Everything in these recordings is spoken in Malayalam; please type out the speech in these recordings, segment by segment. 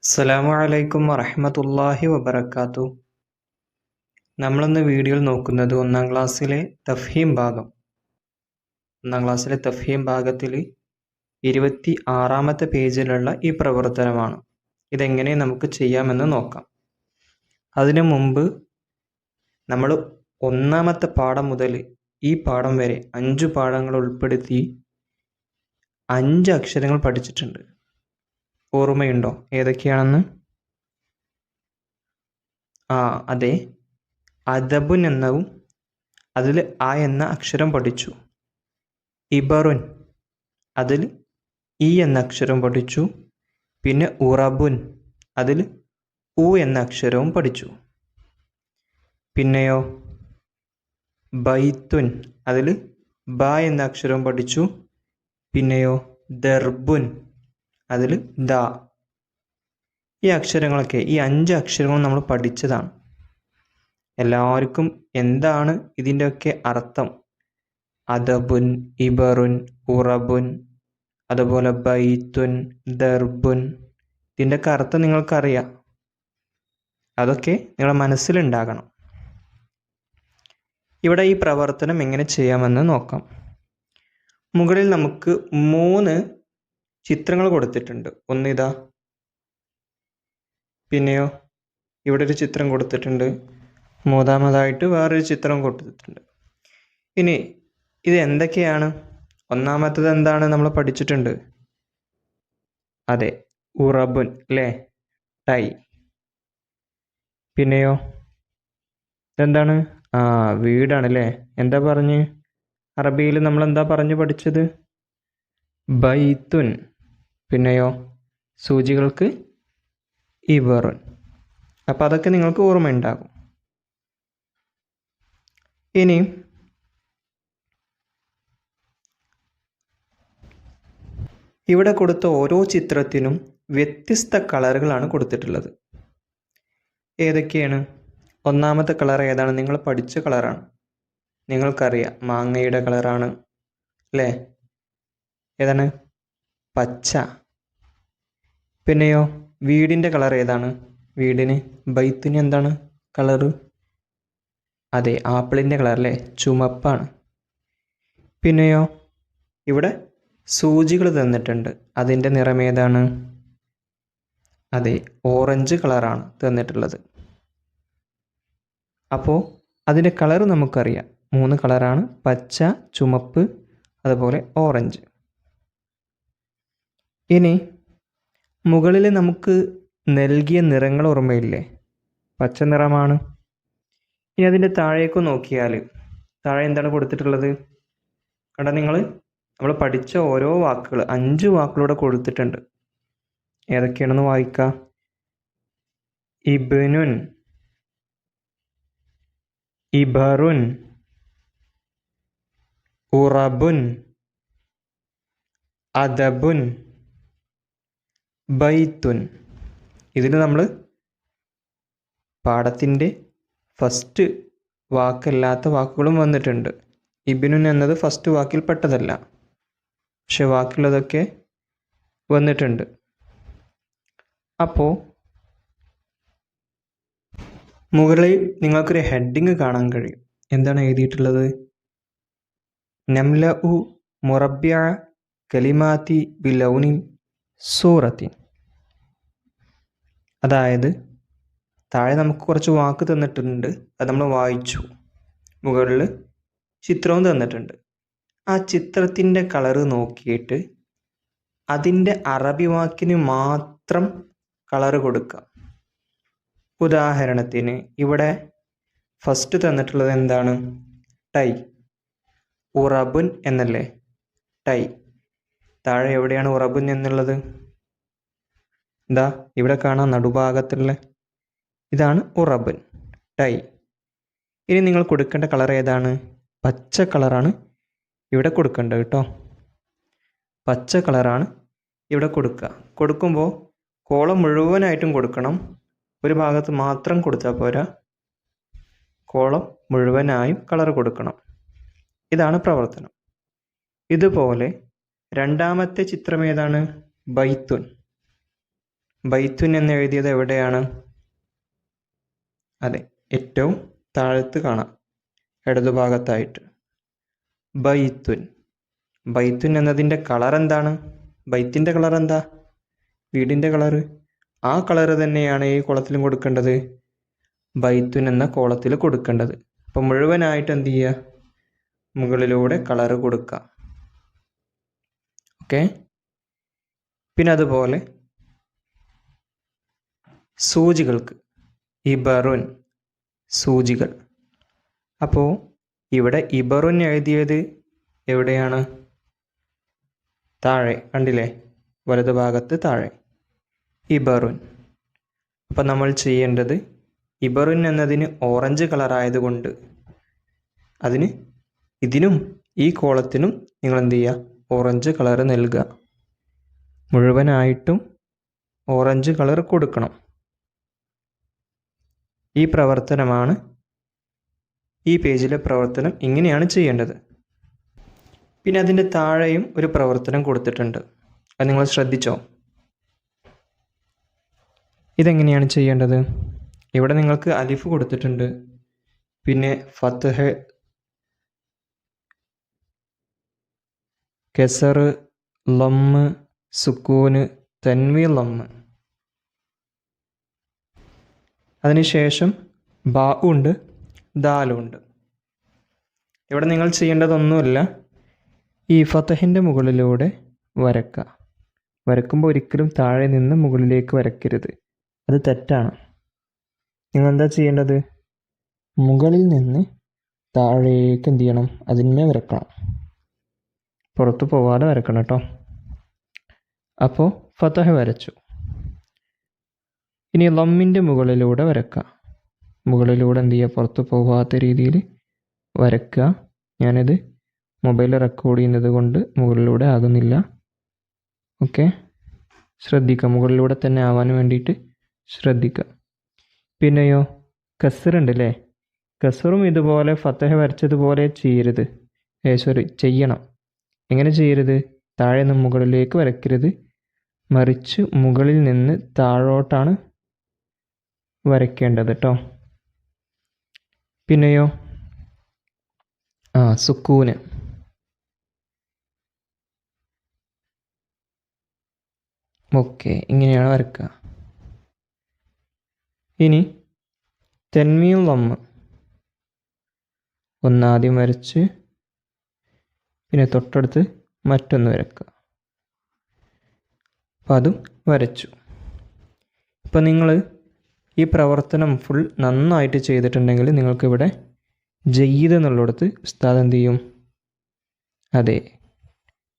അസ്സലാമു അലൈക്കും വറഹ്മത്തുള്ളാഹി വബറകാതുഹു. നമ്മളിന്ന് വീഡിയോയിൽ നോക്കുന്നത് ഒന്നാം ക്ലാസ്സിലെ തഫ്ഹീം ഭാഗം. ഒന്നാം ക്ലാസ്സിലെ തഫ്ഹീം ഭാഗത്തിൽ 26-ാമത്തെ പേജിലുള്ള ഈ പ്രവർത്തനമാണ്. ഇതെങ്ങനെ നമുക്ക് ചെയ്യാമെന്ന് നോക്കാം. അതിനു മുമ്പ് നമ്മൾ ഒന്നാമത്തെ പാഠം മുതൽ ഈ പാഠം വരെ 5 പാഠങ്ങൾ ഉൾപ്പെടുത്തി 5 അക്ഷരങ്ങൾ പഠിച്ചിട്ടുണ്ട്. ഓർമ്മയുണ്ടോ ഏതൊക്കെയാണെന്ന്? അതെ, അദബുൻ എന്നവും അതിൽ ആ എന്ന അക്ഷരം പഠിച്ചു. ഇബറുൻ, അതിൽ ഈ എന്ന അക്ഷരം പഠിച്ചു. പിന്നെ ഉറബുൻ, അതിൽ ഉ എന്ന അക്ഷരവും പഠിച്ചു. പിന്നെയോ ബൈത്തുൻ, അതിൽ ബ എന്ന അക്ഷരവും പഠിച്ചു. പിന്നെയോ ദർബുൻ, അതിൽ ദ. ഈ അക്ഷരങ്ങളൊക്കെ, ഈ 5 അക്ഷരങ്ങളും നമ്മൾ പഠിച്ചതാണ്. എല്ലാവർക്കും എന്താണ് ഇതിൻ്റെയൊക്കെ അർത്ഥം? അദബുൻ, ഇബറുൻ, ഉറബുൻ, അതുപോലെ ബൈത്തുൻ, ദർബുൻ, ഇതിൻ്റെയൊക്കെ അർത്ഥം നിങ്ങൾക്കറിയാം. അതൊക്കെ നിങ്ങളുടെ മനസ്സിലുണ്ടാകണം. ഇവിടെ ഈ പ്രവർത്തനം എങ്ങനെ ചെയ്യാമെന്ന് നോക്കാം. മുകളിൽ നമുക്ക് 3 ചിത്രങ്ങൾ കൊടുത്തിട്ടുണ്ട്. ഒന്നിതാ, പിന്നെയോ ഇവിടെ ഒരു ചിത്രം കൊടുത്തിട്ടുണ്ട്. മൂന്നാമതായിട്ട് വേറൊരു ചിത്രം കൊടുത്തിട്ടുണ്ട്. ഇനി ഇത് എന്തൊക്കെയാണ്? ഒന്നാമത്തത് എന്താണ് നമ്മൾ പഠിച്ചിട്ടുണ്ട്? അതെ, ഉറബുൻ അല്ലേ, ടൈ. പിന്നെയോ ഇതെന്താണ്? വീടാണ് അല്ലേ. എന്താ പറഞ്ഞ് അറബിയിൽ നമ്മൾ എന്താ പറഞ്ഞ് പഠിച്ചത്? ബൈത്തുൻ. പിന്നെയോ സൂചികൾക്ക് ഇബറുൻ. അപ്പം അതൊക്കെ നിങ്ങൾക്ക് ഓർമ്മയുണ്ടാകും. ഇനി ഇവിടെ കൊടുത്ത ഓരോ ചിത്രത്തിനും വ്യത്യസ്ത കളറുകളാണ് കൊടുത്തിട്ടുള്ളത്. ഏതൊക്കെയാണ്? ഒന്നാമത്തെ കളർ ഏതാണ്? നിങ്ങൾ പഠിച്ച കളറാണ്, നിങ്ങൾക്കറിയാം. മാങ്ങയുടെ കളറാണ് അല്ലേ. ഏതാണ്? പച്ച. പിന്നെയോ വീടിൻ്റെ കളർ ഏതാണ്? വീടിന്, ബൈത്തിന് എന്താണ് കളറ്? അതെ, ആപ്പിളിൻ്റെ കളർ അല്ലേ, ചുമപ്പാണ്. പിന്നെയോ ഇവിടെ സൂചികൾ തന്നിട്ടുണ്ട്. അതിൻ്റെ നിറം ഏതാണ്? അതെ, ഓറഞ്ച് കളറാണ് തന്നിട്ടുള്ളത്. അപ്പോൾ അതിൻ്റെ കളർ നമുക്കറിയാം. 3 കളറാണ്: പച്ച, ചുമപ്പ്, അതുപോലെ ഓറഞ്ച്. ഇനി മുകളിൽ നമുക്ക് നൽകിയ നിറങ്ങൾ ഓർമ്മയില്ലേ? പച്ച നിറമാണ്. ഇനി അതിൻ്റെ താഴേക്ക് നോക്കിയാൽ താഴെ എന്താണ് കൊടുത്തിട്ടുള്ളത്? കണ്ടാ നമ്മൾ പഠിച്ച ഓരോ വാക്കുകൾ, 5 വാക്കുകളൂടെ കൊടുത്തിട്ടുണ്ട്. ഏതൊക്കെയാണെന്ന് വായിക്കാം. ഇബ്നുൻ, ഇബറുൻ, ഉറബുൻ, അദബുൻ, ബൈത്തുൻ. ഇതിൽ നമ്മൾ പാഠത്തിൻ്റെ ഫസ്റ്റ് വാക്കല്ലാത്ത വാക്കുകളും വന്നിട്ടുണ്ട്. ഇബ്നുൻ എന്നത് ഫസ്റ്റ് വാക്കിൽ പെട്ടതല്ല, പക്ഷെ ബാക്കിയുള്ളതൊക്കെ വന്നിട്ടുണ്ട്. അപ്പോൾ മുകളിൽ നിങ്ങൾക്കൊരു ഹെഡിങ് കാണാൻ കഴിയും. എന്താണ് എഴുതിയിട്ടുള്ളത്? നംലഉ മുറബ്ബിഅ കലിമാതി ബിലൗനിൻ സൂറത്തിൻ. അതായത് താഴെ നമുക്ക് കുറച്ച് വാക്ക് തന്നിട്ടുണ്ട്, അത് നമ്മൾ വായിച്ചു. മുകളിൽ ചിത്രവും തന്നിട്ടുണ്ട്. ആ ചിത്രത്തിൻ്റെ കളറ് നോക്കിയിട്ട് അതിൻ്റെ അറബി വാക്കിന് മാത്രം കളറ് കൊടുക്കുക. ഉദാഹരണത്തിന് ഇവിടെ ഫസ്റ്റ് തന്നിട്ടുള്ളത് എന്താണ്? ടൈ. ഉറബുൻ എന്നല്ലേ ടൈ. താഴെ എവിടെയാണ് ഉറബുൻ എന്നുള്ളത്? ഇതാ ഇവിടെ കാണാം, നടുഭാഗത്തുള്ള ഇതാണ് ഉറബുൻ, ടൈ. ഇനി നിങ്ങൾ കൊടുക്കേണ്ട കളർ ഏതാണ്? പച്ച കളറാണ് ഇവിടെ കൊടുക്കേണ്ടത് കേട്ടോ. പച്ച കളറാണ് ഇവിടെ കൊടുക്കുക. കൊടുക്കുമ്പോൾ കോളം മുഴുവനായിട്ടും കൊടുക്കണം. ഒരു ഭാഗത്ത് മാത്രം കൊടുത്താൽ പോരാ, കോളം മുഴുവനായും കളർ കൊടുക്കണം. ഇതാണ് പ്രവർത്തനം. ഇതുപോലെ രണ്ടാമത്തെ ചിത്രം ഏതാണ്? ബൈത്തുൻ. ബൈത്തുൻ എന്ന് എഴുതിയത് എവിടെയാണ്? അതെ, ഏറ്റവും താഴത്ത് കാണാം, ഇടതുഭാഗത്തായിട്ട്. ബൈത്തുൻ. ബൈത്തുൻ എന്നതിൻ്റെ കളർ എന്താണ്? ബൈത്തിൻ്റെ കളർ എന്താ? വീടിൻ്റെ കളറ്. ആ കളറ് തന്നെയാണ് ഈ കോളത്തിലും കൊടുക്കേണ്ടത്, ബൈത്തുൻ എന്ന കോളത്തിൽ കൊടുക്കേണ്ടത്. അപ്പം മുഴുവനായിട്ട് എന്ത് ചെയ്യുക? മുകളിലൂടെ കളറ് കൊടുക്കുക. ഓക്കെ. പിന്നെ അതുപോലെ സൂചികൾക്ക് ഇബറുൻ, സൂചികൾ. അപ്പോൾ ഇവിടെ ഇബറുൻ എഴുതിയത് എവിടെയാണ്? താഴെ കണ്ടില്ലേ, വലതുഭാഗത്ത് താഴെ ഇബറുൻ. അപ്പം നമ്മൾ ചെയ്യേണ്ടത്, ഇബറുൻ എന്നതിന് ഓറഞ്ച് കളറായതുകൊണ്ട് ഇതിനും ഈ കോളത്തിനും നിങ്ങൾ എന്ത് ചെയ്യുക? ഓറഞ്ച് കളർ നൽകുക. മുഴുവനായിട്ടും ഓറഞ്ച് കളർ കൊടുക്കണം. ഈ പ്രവർത്തനമാണ്, ഈ പേജിലെ പ്രവർത്തനം ഇങ്ങനെയാണ് ചെയ്യേണ്ടത്. പിന്നെ അതിൻ്റെ താഴെയും ഒരു പ്രവർത്തനം കൊടുത്തിട്ടുണ്ട്, അത് നിങ്ങൾ ശ്രദ്ധിച്ചോ? ഇതെങ്ങനെയാണ് ചെയ്യേണ്ടത്? ഇവിടെ നിങ്ങൾക്ക് അലിഫ് കൊടുത്തിട്ടുണ്ട്, പിന്നെ ഫത്ഹ്, കെസർ, ലമ്മ്, സുക്കൂന്, തൻവീർ, ലമ്മ്. അതിനുശേഷം ബാ ഉണ്ട്, ദാലും ഉണ്ട്. ഇവിടെ നിങ്ങൾ ചെയ്യേണ്ടതൊന്നുമില്ല, ഈ ഫതഹിൻ്റെ മുകളിലൂടെ വരക്കുക. വരക്കുമ്പോൾ ഒരിക്കലും താഴെ നിന്ന് മുകളിലേക്ക് വരയ്ക്കരുത്, അത് തെറ്റാണ്. നിങ്ങൾ എന്താ ചെയ്യേണ്ടത്? മുകളിൽ നിന്ന് താഴേക്ക് എന്ത് ചെയ്യണം? അതിന്മേൽ വരക്കണം, പുറത്ത് പോവാതെ വരക്കണം കേട്ടോ. അപ്പോൾ ഫതഹ് വരച്ചു. ഇനി ലമ്മിൻ്റെ മുകളിലൂടെ വരക്കുക. മുകളിലൂടെ എന്ത് ചെയ്യുക? പുറത്ത് പോകാത്ത രീതിയിൽ വരക്കുക. ഞാനിത് മൊബൈൽ റെക്കോർഡ് ചെയ്യുന്നത് കൊണ്ട് മുകളിലൂടെ ആകുന്നില്ല. ഓക്കെ, ശ്രദ്ധിക്കുക, മുകളിലൂടെ തന്നെ ആവാൻ വേണ്ടിയിട്ട് ശ്രദ്ധിക്കുക. പിന്നെയോ കസറുണ്ട് അല്ലേ? കസറും ഇതുപോലെ ഫതഹ് വരച്ചതുപോലെ ചെയ്യരുത്, ചെയ്യണം. എങ്ങനെ ചെയ്യരുത്? താഴെ നിന്ന് മുകളിലേക്ക് വരയ്ക്കരുത്, മറിച്ച് മുകളിൽ നിന്ന് താഴോട്ടാണ് വരയ്ക്കേണ്ടത് കേട്ടോ. പിന്നെയോ സുക്കൂന്. ഓക്കെ, ഇങ്ങനെയാണ് വരക്കുക. ഇനി തൻവീർ, ലമ്മ് ഒന്നാദ്യം വരച്ച് പിന്നെ തൊട്ടടുത്ത് മറ്റൊന്ന് വരക്കുക. അപ്പം അതും വരച്ചു. ഇപ്പം നിങ്ങൾ ഈ പ്രവർത്തനം ഫുൾ നന്നായിട്ട് ചെയ്തിട്ടുണ്ടെങ്കിൽ നിങ്ങൾക്കിവിടെ ജയ്യിദ് എന്നുള്ളിടത്ത് ഉസ്താദ് എന്ത് ചെയ്യും? അതെ,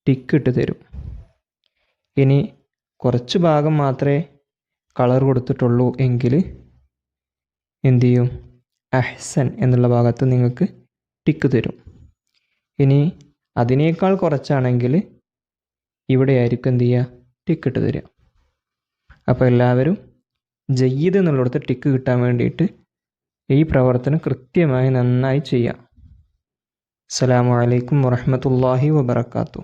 ടിക്ക് ഇട്ട് തരും. ഇനി കുറച്ച് ഭാഗം മാത്രമേ കളർ കൊടുത്തിട്ടുള്ളൂ എങ്കിൽ എന്തു ചെയ്യും? അഹ്സൻ എന്നുള്ള ഭാഗത്ത് നിങ്ങൾക്ക് ടിക്ക് തരും. ഇനി അതിനേക്കാൾ കുറച്ചാണെങ്കിൽ ഇവിടെ ആയിരിക്കും എന്ത് ചെയ്യുക? ടിക്ക് ഇട്ട് തരിക. അപ്പോൾ എല്ലാവരും ജയ്യിദ് എന്നുള്ളിടത്ത് ടിക്ക് കിട്ടാൻ വേണ്ടിയിട്ട് ഈ പ്രവർത്തനം കൃത്യമായി നന്നായി ചെയ്യാം. അസ്സലാമു അലൈക്കും വറഹ്മത്തുള്ളാഹി വബറകാതുഹു.